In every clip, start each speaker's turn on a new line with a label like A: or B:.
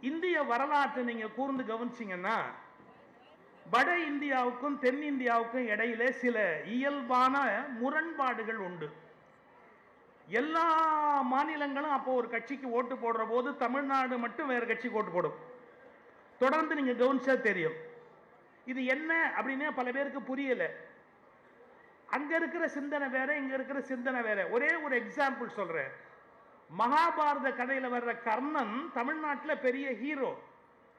A: இந்திய வரலாற்றை நீங்க கூர்ந்து கவனிச்சீங்கன்னா வட இந்தியாவுக்கும் தென் இந்தியாவுக்கும் இடையிலே சில இயல்பான முரண்பாடுகள் உண்டு. எல்லா மாநிலங்களும் அப்போ ஒரு கட்சிக்கு ஓட்டு போடுற போது தமிழ்நாடு மட்டும் வேற கட்சிக்கு ஓட்டு போடும். தொடர்ந்து நீங்க கவனிச்சா தெரியும். இது என்ன அப்படின்னு பல பேருக்கு புரியல. அங்க இருக்கிற சிந்தனை வேற, இங்க இருக்கிற சிந்தனை வேற. ஒரே ஒரு எக்ஸாம்பிள் சொல்றேன். மகாபாரத கதையில வர்ற கர்ணன் தமிழ்நாட்டில் பெரிய ஹீரோ,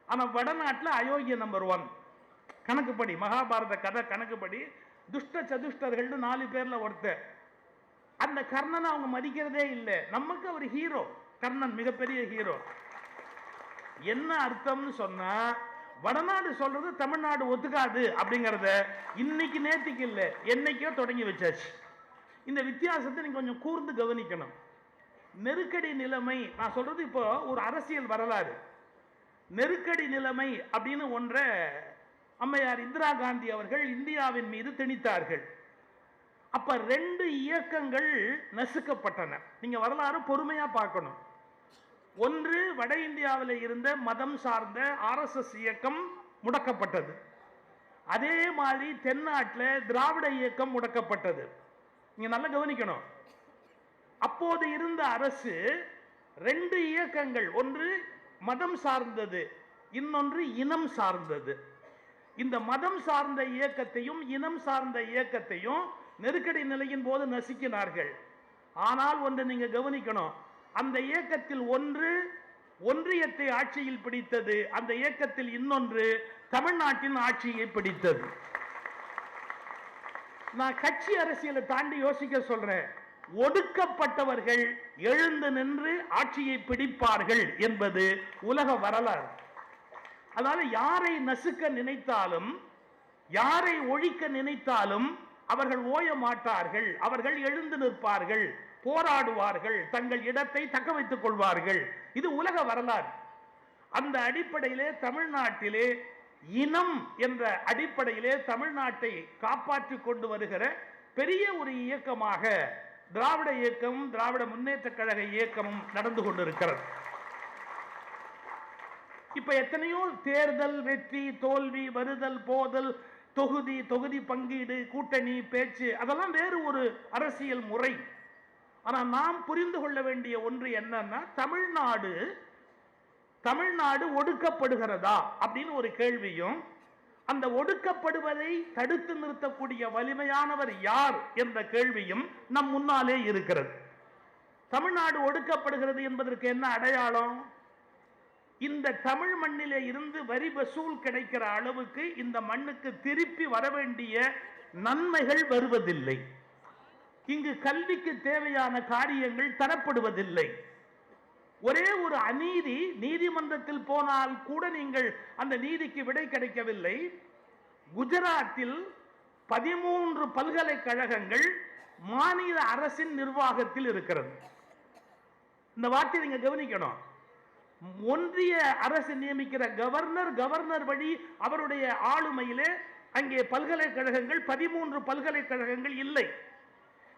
A: ஆனா வடநாட்டில் அயோக்கிய நம்பர் 1 கணக்குப்படி. மகாபாரத கதை கணக்குப்படி துஷ்ட சதுஷ்டர்கள் 4 பேர்ல ஒருத்தர். அந்த கர்ணனை அவங்க மதிக்கிறதே இல்லை. நமக்கு அவர் ஹீரோ, கர்ணன் மிகப்பெரிய ஹீரோ. என்ன அர்த்தம்னு சொன்னா, வடநாடு சொல்றது தமிழ்நாடு ஒத்துக்காது அப்படிங்கறத இன்னைக்கு நேத்திக்கு இல்லை, என்னைக்கோ தொடங்கி வச்சாச்சு. இந்த வித்தியாசத்தை நீங்க கொஞ்சம் கூர்ந்து கவனிக்கணும். நெருக்கடி நிலைமை, நான் சொல்றது இப்போ ஒரு அரசியல் வரலாறு. நெருக்கடி நிலைமை அப்படின்னு ஒன்றை அம்மையார் இந்திரா காந்தி அவர்கள் இந்தியாவின் மீது திணித்தார்கள். அப்ப 2 இயக்கங்கள் நசுக்கப்பட்டன. நீங்க வரலாறு பொறுமையா பார்க்கணும். ஒன்று, வட இந்தியாவில் இருந்த மதம் சார்ந்த RSS இயக்கம் முடக்கப்பட்டது. அதே மாதிரி தென்னாட்டில் திராவிட இயக்கம் முடக்கப்பட்டது. நீங்க நல்லா கவனிக்கணும். அப்போது இருந்த அரசு 2 இயக்கங்கள், ஒன்று மதம் சார்ந்தது, இன்னொன்று இனம் சார்ந்தது. இந்த மதம் சார்ந்த இயக்கத்தையும் இனம் சார்ந்த இயக்கத்தையும் நெருக்கடி நிலையின் போது நசுக்கினார்கள். ஆனால் ஒன்று நீங்க கவனிக்கணும், அந்த இயக்கத்தில் ஒன்று ஒன்றியத்தை ஆட்சியில் பிடித்தது, அந்த இயக்கத்தில் இன்னொன்று தமிழ்நாட்டின் ஆட்சியை பிடித்தது. நான் கட்சி அரசியலை தாண்டி யோசிக்க சொல்றேன். ஒடுக்கப்பட்டவர்கள் எழுந்து நின்று ஆட்சியை பிடிப்பார்கள் என்பது உலக வரலாறு. அதனால யாரை நசுக்க நினைத்தாலும், யாரை ஒழிக்க நினைத்தாலும் அவர்கள் ஓய மாட்டார்கள். அவர்கள் எழுந்து நிற்பார்கள், போராடுவார்கள், தங்கள் இடத்தை தக்க வைத்துக் கொள்வார்கள். இது உலக வரலாறு. அந்த அடிப்படையிலே தமிழ்நாட்டிலே இனம் என்ற அடிப்படையிலே தமிழ்நாட்டை காப்பாற்றிக் கொண்டு வருகிற பெரிய ஒரு இயக்கமாக திராவிட இயக்கமும் திராவிட முன்னேற்ற கழக இயக்கமும் நடந்து கொண்டிருக்கிறது. இப்ப எத்தனையோ தேர்தல் வெற்றி தோல்வி, வருதல் போதல், தொகுதி பங்கீடு, கூட்டணி பேச்சு, அதெல்லாம் வேறு ஒரு அரசியல் முறை. ஆனா நாம் புரிந்து கொள்ள வேண்டிய ஒன்று என்னன்னா, தமிழ்நாடு ஒடுக்கப்படுகிறதா அப்படின்னு ஒரு கேள்வியும், அந்த ஒடுக்கப்படுவதை தடுத்து நிறுத்தக்கூடிய வலிமையானவர் யார் என்ற கேள்வியும் நம் முன்னாலே இருக்கிறது. தமிழ்நாடு ஒடுக்கப்படுகிறது என்பதற்கு என்ன அடையாளம்? இந்த தமிழ் மண்ணிலே இருந்து வரி வசூல் கிடைக்கிற அளவுக்கு இந்த மண்ணுக்கு திருப்பி வர வேண்டிய நன்மைகள் வருவதில்லை. இங்கு கல்விக்கு தேவையான காரியங்கள் தரப்படுவதில்லை. ஒரே ஒரு அநீதி, நீதிமன்றத்தில் போனால் கூட நீங்கள் அந்த நீதிக்கு விடை கிடைக்கவில்லை. குஜராத்தில் 13 பல்கலைக்கழகங்கள் மாநில அரசின் நிர்வாகத்தில் இருக்கிறது. இந்த வார்த்தை நீங்க கவனிக்கணும். ஒன்றிய அரசு நியமிக்கிற கவர்னர் வழி அவருடைய ஆளுமையிலே அங்கே பல்கலைக்கழகங்கள் 13 பல்கலைக்கழகங்கள் இல்லை.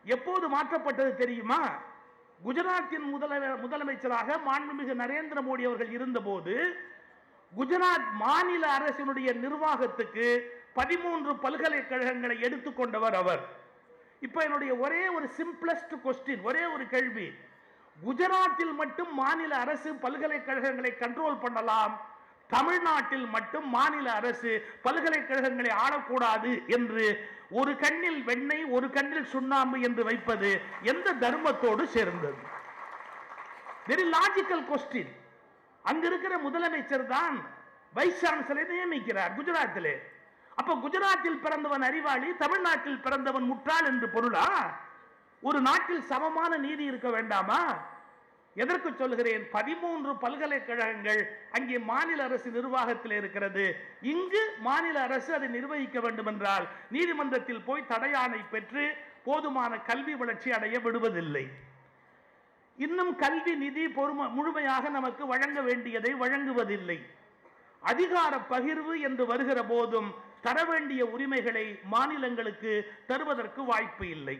A: எப்போது மாற்றப்பட்டது தெரியுமா? குஜராத்தின் முதலமைச்சராக மாண்புமிகு நரேந்திர மோடி அவர்கள் இருந்தபோது குஜராத் மாநில அரசினுடைய நிர்வாகத்துக்கு 13 பல்கலைக்கழகங்களை எடுத்துக்கொண்டவர் அவர். இப்ப என்னுடைய ஒரே ஒரு சிம்பிளஸ்ட் கொஸ்டின், ஒரே ஒரு கேள்வி, குஜராத்தில் மட்டும் மாநில அரசு பல்கலைக்கழகங்களை கண்ட்ரோல் பண்ணலாம், தமிழ்நாட்டில் மட்டும் மாநில அரசு பல்கலைக்கழகங்களை ஆளக்கூடாது என்று ஒரு கண்ணில் வெண்ணெய் ஒரு கண்ணில் சுண்ணாம்பு என்று வைப்பது எந்த தர்மத்தோடு சேர்ந்தது? Very logical question. அங்க இருக்கிற முதலமைச்சர் தான் வைஸ் சான்சலரை நியமிக்கிறார் குஜராத்திலே. அப்ப குஜராத்தில் பிறந்தவன் அறிவாளி, தமிழ்நாட்டில் பிறந்தவன் முட்டாள் என்று பொருளா? ஒரு நாட்டில் சமமான நீதி இருக்க வேண்டாமா? எதற்கு சொல்கிறேன்? 13 பல்கலைக்கழகங்கள் அங்கே மாநில அரசு நிர்வாகத்தில் இருக்கிறது. இங்கு மாநில அரசு அதை நிர்வகிக்க வேண்டும் என்றால் நீதிமன்றத்தில் போய் தடையாணை பெற்று போதுமான கல்வி வளர்ச்சி அடைய விடுவதில்லை. இன்னும் கல்வி நிதி முழுமையாக நமக்கு வழங்க வேண்டியதை வழங்குவதில்லை. அதிகார பகிர்வு என்று வருகிற போதும் தர வேண்டிய உரிமைகளை மாநிலங்களுக்கு தருவதற்கு வாய்ப்பு இல்லை.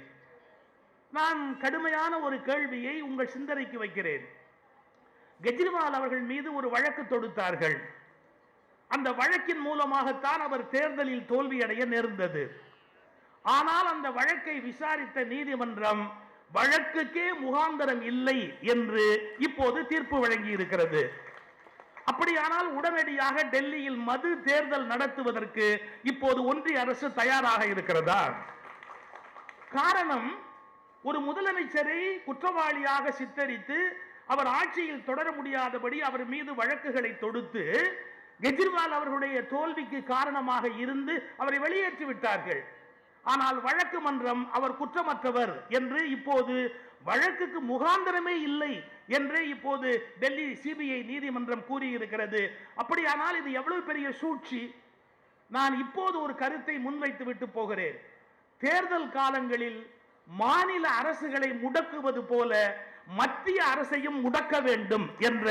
A: நான் கடுமையான ஒரு கேள்வியை உங்கள் சிந்தனைக்கு வைக்கிறேன். கெஜ்ரிவால் அவர்கள் மீது ஒரு வழக்கு தொடுத்தார்கள். அந்த வழக்கின் மூலமாகத்தான் அவர் தேர்தலில் தோல்வியடைய நேர்ந்தது. ஆனால் அந்த வழக்கை விசாரித்த நீதிமன்றம் வழக்குக்கே முகாந்தரம் இல்லை என்று இப்போது தீர்ப்பு வழங்கி இருக்கிறது. அப்படியானால் உடனடியாக டெல்லியில் மது தேர்தல் நடத்துவதற்கு இப்போது ஒன்றிய அரசு தயாராக இருக்கிறதா? காரணம், ஒரு முதலமைச்சரை குற்றவாளியாக சித்தரித்து அவர் ஆட்சியில் தொடர முடியாதபடி அவர் மீது வழக்குகளை தொடுத்து கெஜ்ரிவால் அவர்களுடைய தோல்விக்கு காரணமாக இருந்து அவரை வெளியேற்றி விட்டார்கள். ஆனால் வழக்கு மன்றம் அவர் குற்றமற்றவர் என்று இப்போது வழக்குக்கு முகாந்தரமே இல்லை என்று இப்போது டெல்லி சிபிஐ நீதிமன்றம் கூறியிருக்கிறது. அப்படியானால் இது எவ்வளவு பெரிய சூழ்ச்சி! நான் இப்போது ஒரு கருத்தை முன்வைத்து விட்டு போகிறேன். தேர்தல் காலங்களில் மாநில அரசுகளை முடக்குவது போல மத்திய அரசையும் முடக்க வேண்டும் என்ற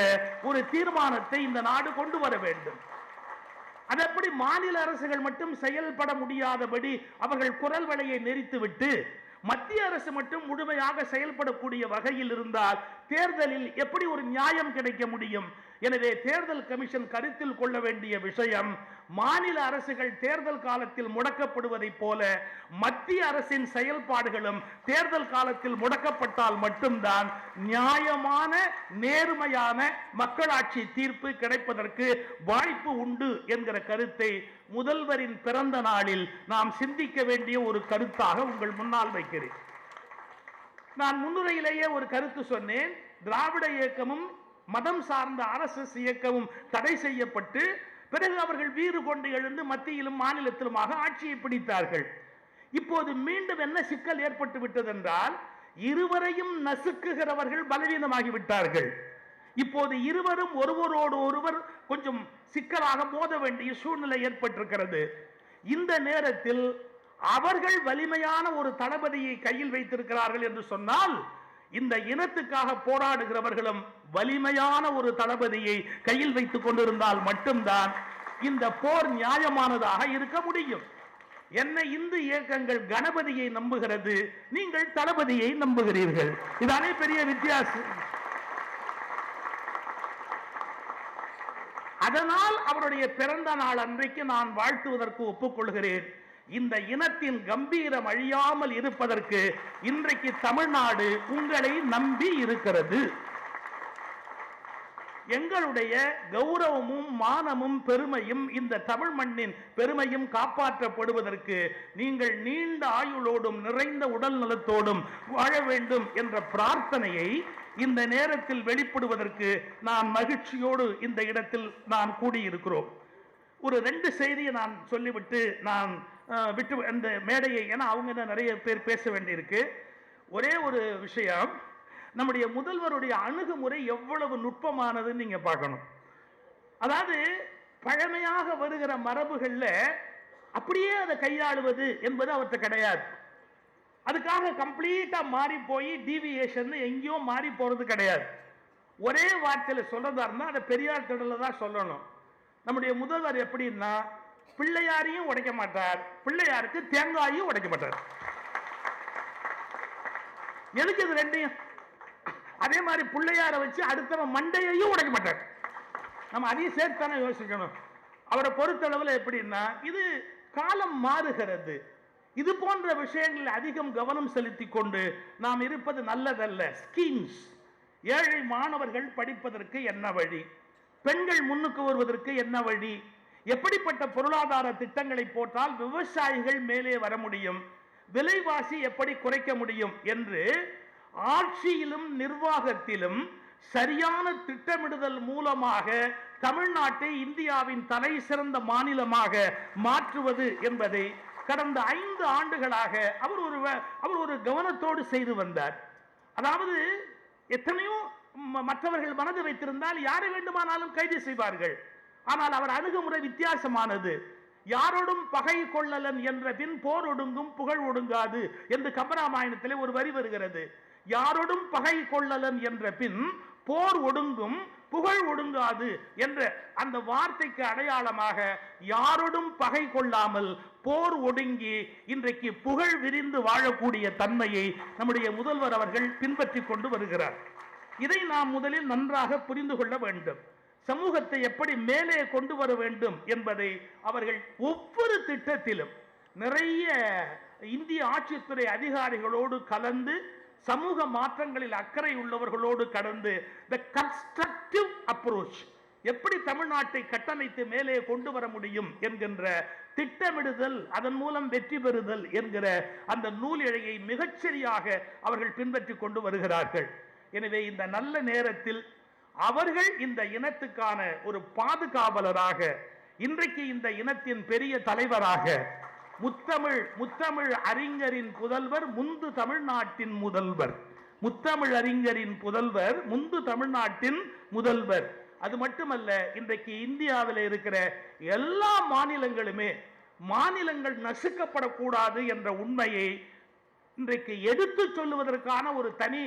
A: ஒரு தீர்மானத்தை இந்த நாடு கொண்டு வர வேண்டும். அதப்படி மாநில அரசுகள் மட்டும் செயல்பட முடியாதபடி அவர்கள் குரல் வலையை நெரித்துவிட்டு மத்திய அரசு மட்டும் முழுமையாக செயல்படக்கூடிய வகையில் இருந்தால் தேர்தலில் எப்படி ஒரு நியாயம் கிடைக்க முடியும்? எனவே தேர்தல் கமிஷன் கருத்தில் கொள்ள வேண்டிய விஷயம், மாநில அரசுகள் தேர்தல் காலத்தில் முடக்கப்படுவதைப் போல மத்திய அரசின் செயல்பாடுகளும் தேர்தல் காலத்தில் முடக்கப்பட்டால் மட்டும்தான் நியாயமான நேர்மையான மக்களாட்சி தீர்ப்பு கிடைப்பதற்கு வாய்ப்பு உண்டு என்கிற கருத்தை முதல்வரின் பிறந்த நாளில் நாம் சிந்திக்க வேண்டிய ஒரு கருத்தாக உங்கள் முன்னால் வைக்கிறேன். நான் முன்னுரையிலேயே ஒரு கருத்து சொன்னேன். திராவிட இயக்கமும் மதம் சார்ந்த RSS இயக்கமும் தடை செய்யப்பட்டு பிறகு அவர்கள் வீறு கொண்டு எழுந்து மத்தியிலும் மாநிலத்திலுமாக ஆட்சியை பிடித்தார்கள். இப்போது மீண்டும் என்ன சிக்கல் ஏற்பட்டு விட்டது என்றால், இருவரையும் நசுக்குகிறவர்கள் பலவீனமாகிவிட்டார்கள். இப்போது இருவரும் ஒருவரோடு ஒருவர் கொஞ்சம் சிக்கலாக மோத வேண்டிய சூழ்நிலை ஏற்பட்டிருக்கிறது. இந்த நேரத்தில் அவர்கள் வலிமையான ஒரு தளபதியை கையில் வைத்திருக்கிறார்கள் என்று சொன்னால், இந்த இனத்துக்காக போராடுகிறவர்களும் வலிமையான ஒரு தளபதியை கையில் வைத்துக் கொண்டிருந்தால் மட்டும்தான் இந்த போர் நியாயமானதாக இருக்க முடியும். என்ன இந்து இயக்கங்கள் கணபதியை நம்புகிறது, நீங்கள் தளபதியை நம்புகிறீர்கள். இதானே பெரிய வித்தியாசம். அதனால் அவருடைய பிறந்த நாள் அன்றைக்கு நான் வாழ்த்துவதற்கு ஒப்புக்கொள்கிறேன். இந்த இனத்தின் கம்பீரம் அழியாமல் இருப்பதற்கு இன்றைக்கு தமிழ்நாடு உங்களை நம்பி இருக்கிறது. எங்களுடைய கௌரவமும் மானமும் பெருமையும் இந்த தமிழ் மண்ணின் பெருமையும் காப்பாற்றப்படுவதற்கு நீங்கள் நீண்ட ஆயுளோடும் நிறைந்த உடல் நலத்தோடும் வாழ வேண்டும் என்ற பிரார்த்தனையை இந்த நேரத்தில் வெளிப்படுவதற்கு நான் மகிழ்ச்சியோடு இந்த இடத்தில் நான் கூடியிருக்கிறோம். ஒரு 2 செய்தியை நான் சொல்லிவிட்டு நான் விட்டு அந்த மேடையை, ஏன்னா அவங்க நிறைய பேர் பேச வேண்டியிருக்கு. ஒரே ஒரு விஷயம், நம்முடைய முதல்வருடைய அணுகுமுறை எவ்வளவு நுட்பமானதுன்னு நீங்க பார்க்கணும். அதாவது பழமையாக வருகிற மரபுகள்ல அப்படியே அதை கையாளுவது என்பது அவர்கிட்ட கிடையாது. அதுக்காக கம்ப்ளீட்டா மாறி போய் டீவியேஷன் எங்கேயோ மாறி போறது கிடையாது. ஒரே வார்த்தையில சொல்றதா இருந்தா அதை பெரியார் திடல தான் சொல்லணும். நம்முடைய முதல்வர் எப்படின்னா, பிள்ளையாரையும் உடைக்க மாட்டார், பிள்ளையாருக்கு தேங்காயும் உடைக்க மாட்டார். எதுக்கு இது ரெண்டையும்? அதே மாதிரி பிள்ளையாரை வச்சு அடுத்தவன் மண்டையையும் உடைக்க மாட்டார். நம்ம அதையும் சேர்த்தானே யோசிக்கணும். அவரை பொறுத்தளவில் எப்படின்னா, இது காலம் மாறுகிறது. இது போன்ற விஷயங்களில் அதிகம் கவனம் செலுத்தி கொண்டு நாம் இருப்பது நல்லதல்ல. ஸ்கீம்ஸ், ஏழை மாணவர்கள் படிப்பதற்கு என்ன வழி, பெண்கள் முன்னுக்கு வருவதற்கு என்ன வழி, எப்படிப்பட்ட பொருளாதார திட்டங்களை போட்டால் விவசாயிகள் மேலே வர முடியும், விலைவாசி எப்படி குறைக்க முடியும் என்று ஆட்சியிலும் நிர்வாகத்திலும் சரியான திட்டமிடுதல் மூலமாக தமிழ்நாட்டை இந்தியாவின் தலை சிறந்த மாநிலமாக மாற்றுவது என்பதை கடந்த 5 ஆண்டுகளாக அவர் ஒரு கவனத்தோடு செய்து வந்தார். அதாவது எத்தனையோ மற்றவர்கள் மனது வைத்திருந்தால் யாரை வேண்டுமானாலும் கைது செய்வார்கள். ஆனால் அவர் அணுகுமுறை வித்தியாசமானது. யாரோடும் பகை கொள்ளலன் என்ற பின் போர் ஒடுங்கும் புகழ் ஒடுங்காது என்று கம்பராமாயணத்திலே ஒரு வரி வருகிறது. யாரோடும் பகை கொள்ளலன் என்ற பின் போர் ஒடுங்கும் புகழ் ஒடுங்காது என்ற அந்த வார்த்தைக்கு அடையாளமாக யாரோடும் பகை கொள்ளாமல் போர் ஒடுங்கி இன்றைக்கு புகழ் விரிந்து வாழக்கூடிய தன்மையை நம்முடைய முதல்வர் அவர்கள் பின்பற்றி கொண்டு வருகிறார். இதை நாம் முதலில் நன்றாக புரிந்து கொள்ள வேண்டும். சமூகத்தை எப்படி மேலே கொண்டு வர வேண்டும் என்பதை அவர்கள் ஒவ்வொரு திட்டத்திலும் நிறைய இந்திய ஆட்சித்துறை அதிகாரிகளோடு கலந்து, சமூக மாற்றங்களில் அக்கறை உள்ளவர்களோடு கடந்து, the constructive approach, எப்படி தமிழ்நாட்டை கட்டமைத்து மேலே கொண்டு வர முடியும் என்கின்ற திட்டமிடுதல், அதன் மூலம் வெற்றி பெறுதல் என்கிற அந்த நூல் இழையை மிகச்சரியாக அவர்கள் பின்பற்றி கொண்டு வருகிறார்கள். எனவே இந்த நல்ல நேரத்தில் அவர்கள் இந்த இனத்துக்கான ஒரு பாதுகாவலராக, இன்றைக்கு இந்த இனத்தின் பெரிய தலைவராக, முத்தமிழ் அறிஞரின் புதல்வர், முந்து தமிழ்நாட்டின் முதல்வர், முத்தமிழ் அறிஞரின் புதல்வர், முந்து தமிழ்நாட்டின் முதல்வர். அது மட்டுமல்ல, இன்றைக்கு இந்தியாவில் இருக்கிற எல்லா மாநிலங்களுமே மாநிலங்கள் நசுக்கப்படக்கூடாது என்ற உண்மையை இன்றைக்கு எடுத்து சொல்லுவதற்கான ஒரு தனி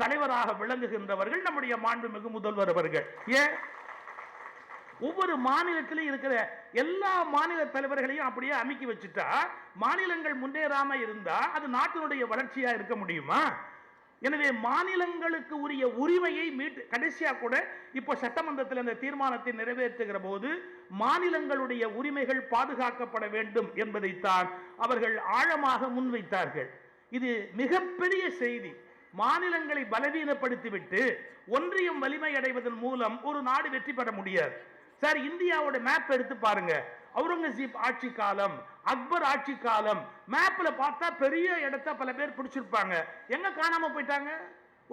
A: தலைவராக விளங்குகின்றவர்கள் நம்முடைய மாண்புமிகு முதல்வர் அவர்கள். ஏன் ஒவ்வொரு மாநிலத்திலும் இருக்கிற எல்லா மாநில தலைவர்களையும் அப்படியே அமுக்கி வச்சுட்டா, மாநிலங்கள் முன்னேறாம இருந்தா அது நாட்டினுடைய வளர்ச்சியா இருக்க முடியுமா? எனவே மாநிலங்களுக்கு உரிய உரிமையை மீட்டு, கடைசியா கூட இப்போ சட்டமன்றத்தில் அந்த தீர்மானத்தை நிறைவேற்றுகிற போது மாநிலங்களுடைய உரிமைகள் பாதுகாக்கப்பட வேண்டும் என்பதைத்தான் அவர்கள் ஆழமாக முன்வைத்தார்கள். இது மிகப்பெரிய செய்தி. மாநிலங்களை பலவீனப்படுத்திவிட்டு ஒன்றியம் வலிமை அடைவதன் மூலம் ஒரு நாடு வெற்றி பெற முடியாது. சார், இந்தியாவோட மேப் எடுத்து பாருங்க. அவுரங்கசீப் ஆட்சி காலம், அக்பர் ஆட்சி காலம், மேப்ல பார்த்தா பெரிய இடத்தை பல பேர் பிடிச்சிருப்பாங்க. எங்க காணாம போயிட்டாங்க?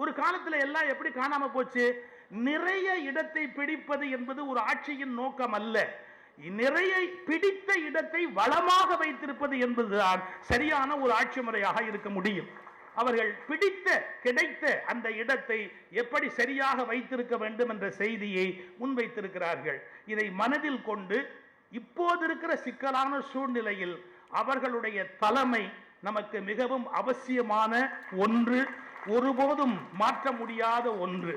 A: ஒரு காலத்துல எல்லாம் எப்படி காணாம போச்சு? நிறைய இடத்தை பிடிப்பது என்பது ஒரு ஆட்சியின் நோக்கம் அல்ல. நிறைய பிடித்த இடத்தை வளமாக வைத்திருப்பது என்பதுதான் சரியான ஒரு ஆட்சி முறையாக இருக்க முடியும். அவர்கள் பிடித்த, கிடைத்த அந்த இடத்தை எப்படி சரியாக வைத்திருக்க வேண்டும் என்ற செய்தியை முன்வைத்திருக்கிறார்கள். இதை மனதில் கொண்டு இப்போது இருக்கிற சிக்கலான சூழ்நிலையில் அவர்களுடைய தலைமை நமக்கு மிகவும் அவசியமான ஒன்று, ஒருபோதும் மாற்ற முடியாத ஒன்று.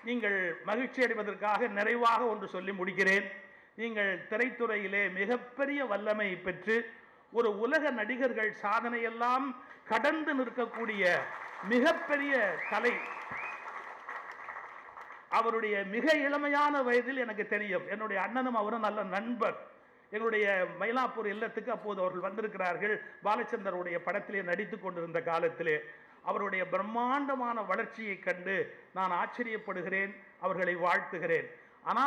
A: நீங்கள் மகிழ்ச்சி அடைவதற்காக நிறைவாக ஒன்று சொல்லி முடிக்கிறேன். நீங்கள் திரைத்துறையிலே மிகப்பெரிய வல்லமை பெற்று ஒரு உலக நடிகர்கள் சாதனையெல்லாம் கடந்து நிற்கக்கூடிய மிகப்பெரிய கலை. அவருடைய மிக இளமையான வயதில் எனக்கு தெரியும், என்னுடைய அண்ணனும் அவரும் நல்ல நண்பர். எங்களுடைய மயிலாப்பூர் இல்லத்துக்கு அப்போது அவர்கள் வந்திருக்கிறார்கள். பாலச்சந்தருடைய படத்திலே நடித்துக் கொண்டிருந்த காலத்திலே அவருடைய பிரம்மாண்டமான வளர்ச்சியை கண்டு நான் ஆச்சரியப்படுகிறேன், அவர்களை வாழ்த்துகிறேன். ஆனா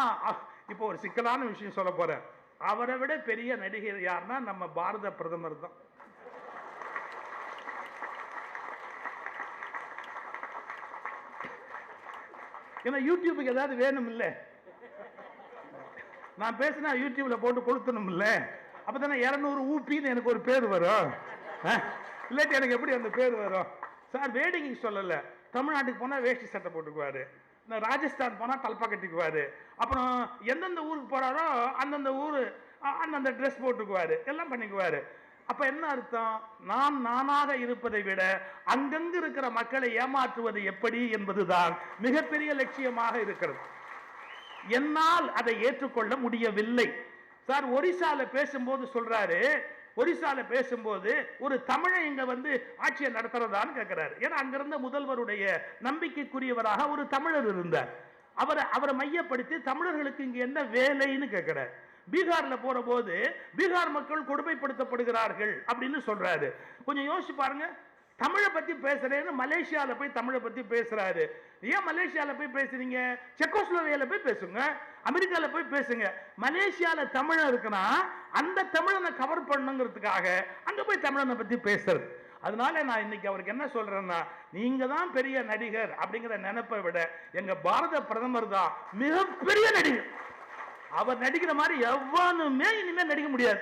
A: இப்போ ஒரு சிக்கலான விஷயம் சொல்ல போறேன். அவரை விட பெரிய நடிகர் யாருன்னா நம்ம பாரத பிரதமர் தான். ஏன்னா யூடியூபுக்கு ஏதாவது வேணும் இல்ல, நான் பேசினா யூடியூப்ல போட்டு கொளுத்தணும் இல்ல, அப்பதானே 200 ஊப்பின்னு எனக்கு ஒரு பேர் வரும். இல்லாட்டி எனக்கு எப்படி அந்த பேர் வரும்? சார் வேடிக்கை சொல்லல, தமிழ்நாட்டுக்கு போனா வேஷ்டி சட்டை போட்டுக்குவாரு, ராஜஸ்தான் போனா தல்பா கட்டிக்குவாரு, அப்புறம் எந்தெந்த ஊருக்கு போறாரோ அந்தந்த ஊரு அந்தந்த ட்ரெஸ் போட்டுக்குவாரு, எல்லாம் பண்ணிக்குவாரு. அப்ப என்ன அர்த்தம்? நான் நானாக இருப்பதை விட அங்கங்கு இருக்கிற மக்களை ஏமாற்றுவது எப்படி என்பதுதான் மிகப்பெரிய லட்சியமாக இருக்கிறது. என்னால் அதை ஏற்றுக்கொள்ள முடியவில்லை. சார், ஒரிசால பேசும்போது சொல்றாரு, ஒரிசால பேசும்போது ஒரு தமிழை இங்க வந்து ஆட்சியை நடத்துறதான்னு கேட்கிறாரு. ஏன்னா அங்கிருந்த முதல்வருடைய நம்பிக்கைக்குரியவராக ஒரு தமிழர் இருந்தார். அவரை மையப்படுத்தி தமிழர்களுக்கு இங்க என்ன வேலைன்னு கேட்கிறார். பீகார்ல போற போது பீகார் மக்கள் கொடுமைப்படுத்தப்படுகிறார்கள் அப்படின்னு சொல்றாரு. கொஞ்சம் யோசிச்சு பாருங்க. தமிழை பத்தி பேசுறேன்னு மலேசியால போய் தமிழை பத்தி பேசுறாரு. ஏன் மலேசியால போய் பேசுறீங்க? செக்கோஸ்லோவேக்கியால போய் பேசுங்க, அமெரிக்கால போய் பேசுங்க. மலேசியால தமிழன் இருக்குன்னா அந்த தமிழனை கவர் பண்ணுங்கிறதுக்காக அங்க போய் தமிழனை பத்தி பேசுறது. அதனால நான் இன்னைக்கு அவருக்கு என்ன சொல்றேன்னா, நீங்க தான் பெரிய நடிகர் அப்படிங்கிற நினைப்பை விட எங்க பாரத பிரதமர் தான் மிகப்பெரிய நடிகர். அவர் நடிக்கிற மாதிரி எவனுமே இனிமே நடிக்க முடியாது.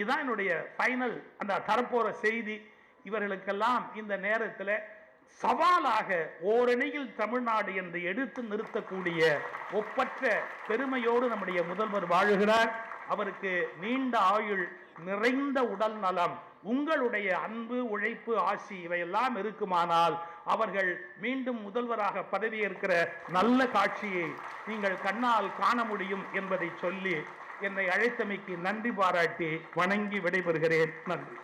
A: இதுதான் என்னுடைய ஃபைனல் அந்த தரப்போற செய்தி. இவர்களுக்கெல்லாம் இந்த நேரத்தில் சவாலாக ஓரணியில் தமிழ்நாடு என்று எடுத்து நிறுத்தக்கூடிய ஒப்பற்ற பெருமையோடு நம்முடைய முதல்வர் வாழுகிறார். அவருக்கு நீண்ட ஆயுள், நிறைந்த உடல் நலம், உங்களுடைய அன்பு, உழைப்பு, ஆசி இவையெல்லாம் இருக்குமானால் அவர்கள் மீண்டும் முதல்வராக பதவியேற்கிற நல்ல காட்சியை நீங்கள் கண்ணால் காண முடியும் என்பதை சொல்லி என்னை அழைத்தமைக்கு நன்றி பாராட்டி வணங்கி விடைபெறுகிறேன். நன்றி.